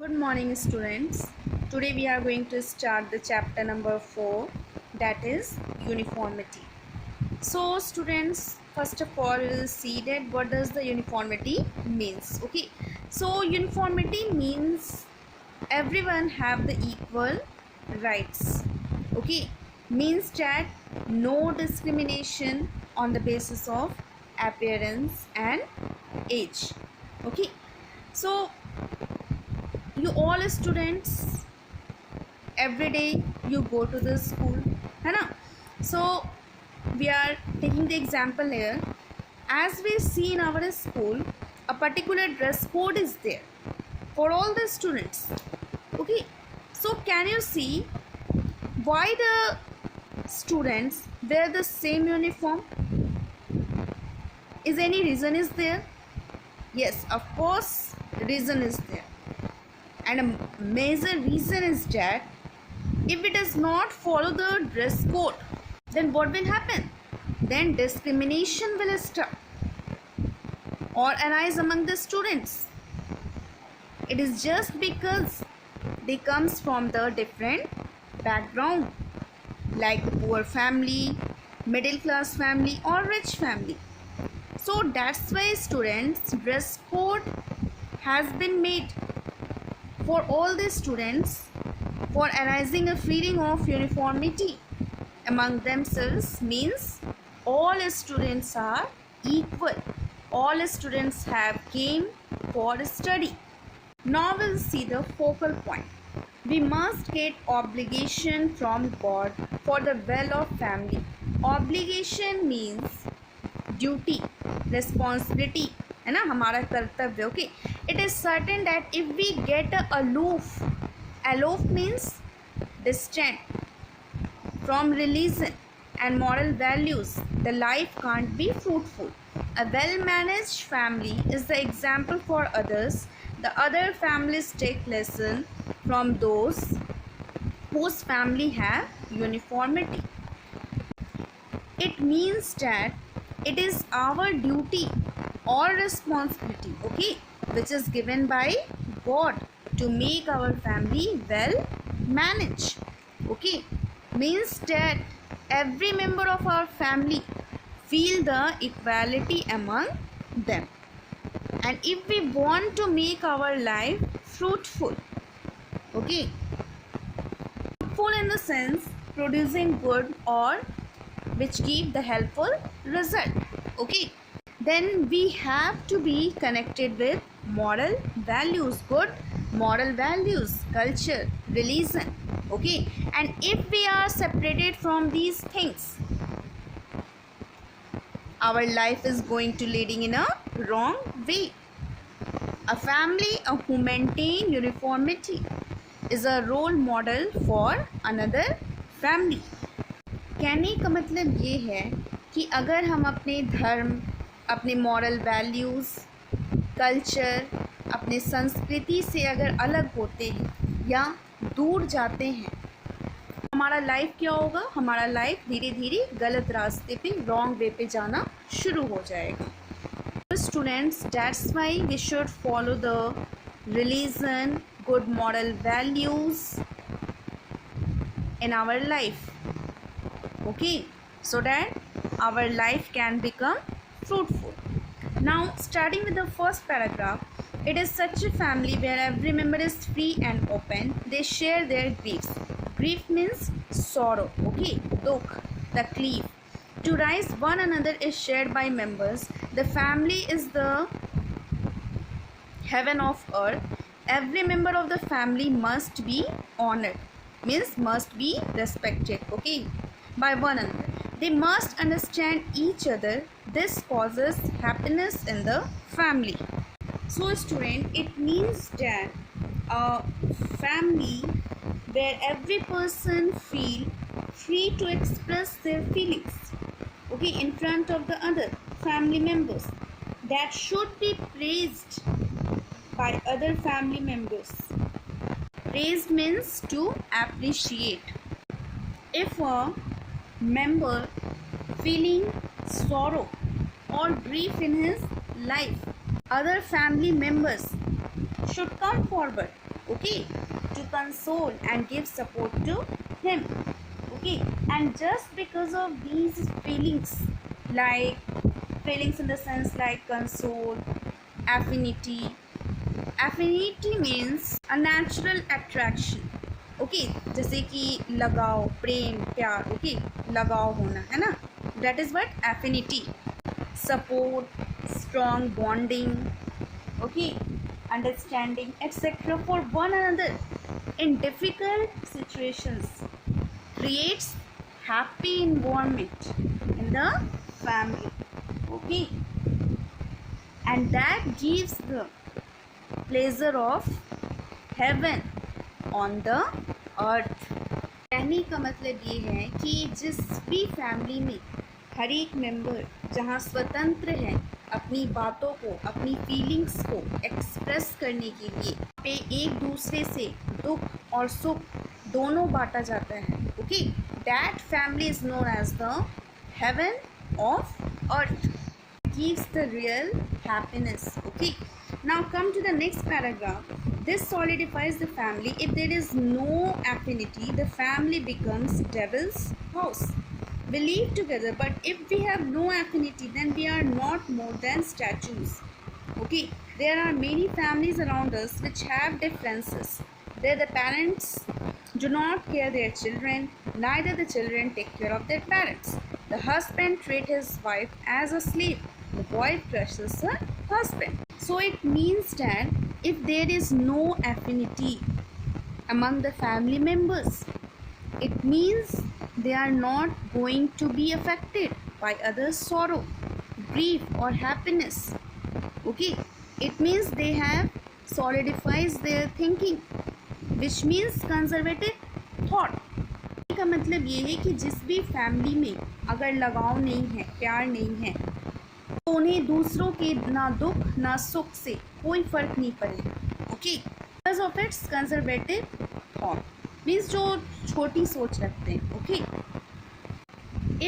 Good morning, students. Today we are going to start the chapter number 4, that is uniformity. So, students, first of all, we will see that what does the uniformity means. Okay, so uniformity means everyone have the equal rights. Okay, means that no discrimination on the basis of appearance and age. Okay, so you all students every day you go to the school है ना. So we are taking the example here. As we see in our school, a particular dress code is there for all the students. Okay, so can you see why the students wear the same uniform? Is any reason is there? Yes, of course reason is there. And a major reason is that if it does not follow the dress code, then what will happen? Then discrimination will start or arise among the students. It is just because they comes from the different background, like the poor family, middle class family or rich family. So that's why students dress code has been made for all the students for arising a feeling of uniformity among themselves. Means all students are equal, all students have came for study. Now we'll see the focal point. We must get obligation from God for the well of family. Obligation means duty, responsibility है ना, हमारा कर्तव्य. Okay, it is certain that if we get aloof means distant from religion and moral values, the life can't be fruitful. A well managed family is the example for others. The other families take lesson from those whose family have uniformity. It means that it is our duty or responsibility, okay, which is given by God to make our family well managed. Okay, means that every member of our family feel the equality among them. And if we want to make our life fruitful, okay, fruitful in the sense producing good or which give the helpful result, okay, then we have to be connected with moral values, good moral values, culture, religion, okay. And if we are separated from these things, our life is going to leading in a wrong way. A family who maintain uniformity is a role model for another family. कहने का मतलब ये है कि अगर हम अपने धर्म, अपने मॉरल वैल्यूज़, कल्चर, अपने संस्कृति से अगर अलग होते हैं या दूर जाते हैं, हमारा लाइफ क्या होगा? हमारा लाइफ धीरे धीरे गलत रास्ते पे, रॉन्ग वे पे जाना शुरू हो जाएगा. Students, that's why we should follow the religion, good moral values in our life, okay, so that our life can become fruitful. Now starting with the first paragraph, it is such a family where every member is free and open. They share their griefs. Grief means sorrow, okay, dukh, taklif. To rise one another is shared by members. The family is the heaven of earth. Every member of the family must be honored, means must be respected, okay, by one another. They must understand each other. This causes happiness in the family. So student, it means that a family where every person feel free to express their feelings, okay, in front of the other family members, that should be praised by other family members. Praised means to appreciate. If a member feeling sorrow or grief in his life, other family members should come forward, okay, to console and give support to him, okay. And just because of these feelings, like feelings in the sense like console, affinity. Affinity means a natural attraction, okay जैसे कि लगाव, प्रेम, प्यार, okay लगाव होना है ना, that is what affinity. Support, strong bonding, okay, understanding etcetera for one another in difficult situations creates happy environment in the family, okay, and that gives the pleasure of heaven on the earth. कहने का मतलब ये है कि जिस भी family में हर एक मेंबर जहाँ स्वतंत्र है अपनी बातों को, अपनी फीलिंग्स को एक्सप्रेस करने के लिए, पे एक दूसरे से दुख और सुख दोनों बांटा जाता है, okay, that family is known as the heaven of earth, gives the real happiness, okay. Now come to the next paragraph. This solidifies the family. If there is no affinity, the family becomes devil's house. We live together, but if we have no affinity, then we are not more than statues, okay. There are many families around us which have differences. There the parents do not care their children, neither the children take care of their parents. The husband treats his wife as a slave. The wife crushes her husband. So it means that if there is no affinity among the family members, it means they are not going to be affected by others' sorrow, grief or happiness. Okay, it means they have solidifies their thinking, which means conservative thought. का मतलब ये है कि जिस भी family में अगर लगाव नहीं है, प्यार नहीं है, तो उन्हें दूसरों के ना दुख ना सुख से कोई फर्क नहीं पड़ेगा, okay. Because of its conservative thought, means जो छोटी सोच रखते हैं, okay.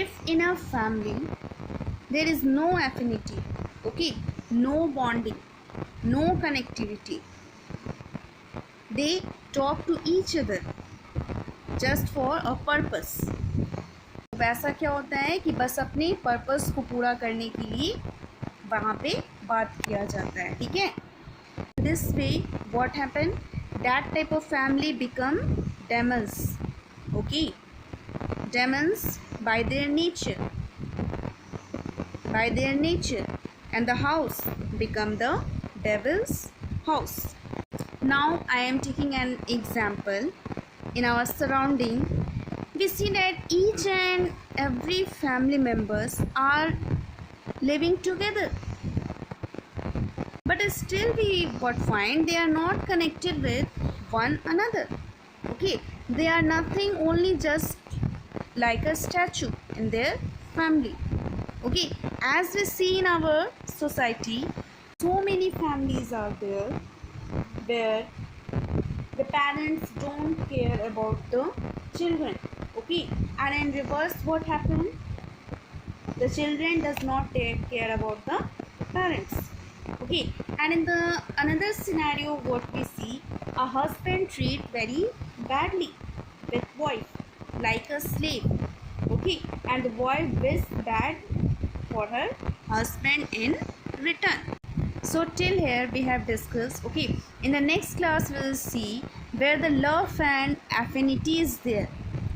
If in a family there is no affinity, okay, no bonding, no connectivity, they talk to each other just for a purpose. वैसा क्या होता है कि बस अपने पर्पस को पूरा करने के लिए वहाँ पे बात किया जाता है, ठीक है. This way what happen, that type of family become Demons, okay. Demons bye their nature and the house become the devil's house. Now I am taking an example. In our surrounding, we see that each and every family members are living together, but still we what find they are not connected with one another, okay. They are nothing, only just like a statue in their family, okay. As we see in our society, so many families are there where the parents don't care about the children, okay, and in reverse what happened, the children does not take care about the parents, okay. And in the another scenario what we see, a husband treat very badly with wife like a slave, okay, and the wife is bad for her husband in return. So till here we have discussed, okay. In the next class we will see where the love and affinity is there,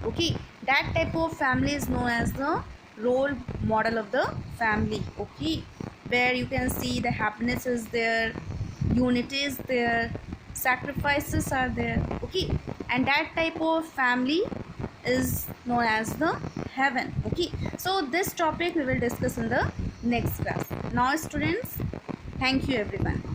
okay. That type of family is known as the role model of the family, okay, where you can see the happiness is there, unity is there, sacrifices are there, okay. And that type of family is known as the heaven, okay. So this topic we will discuss in the next class. Now students, thank you everyone.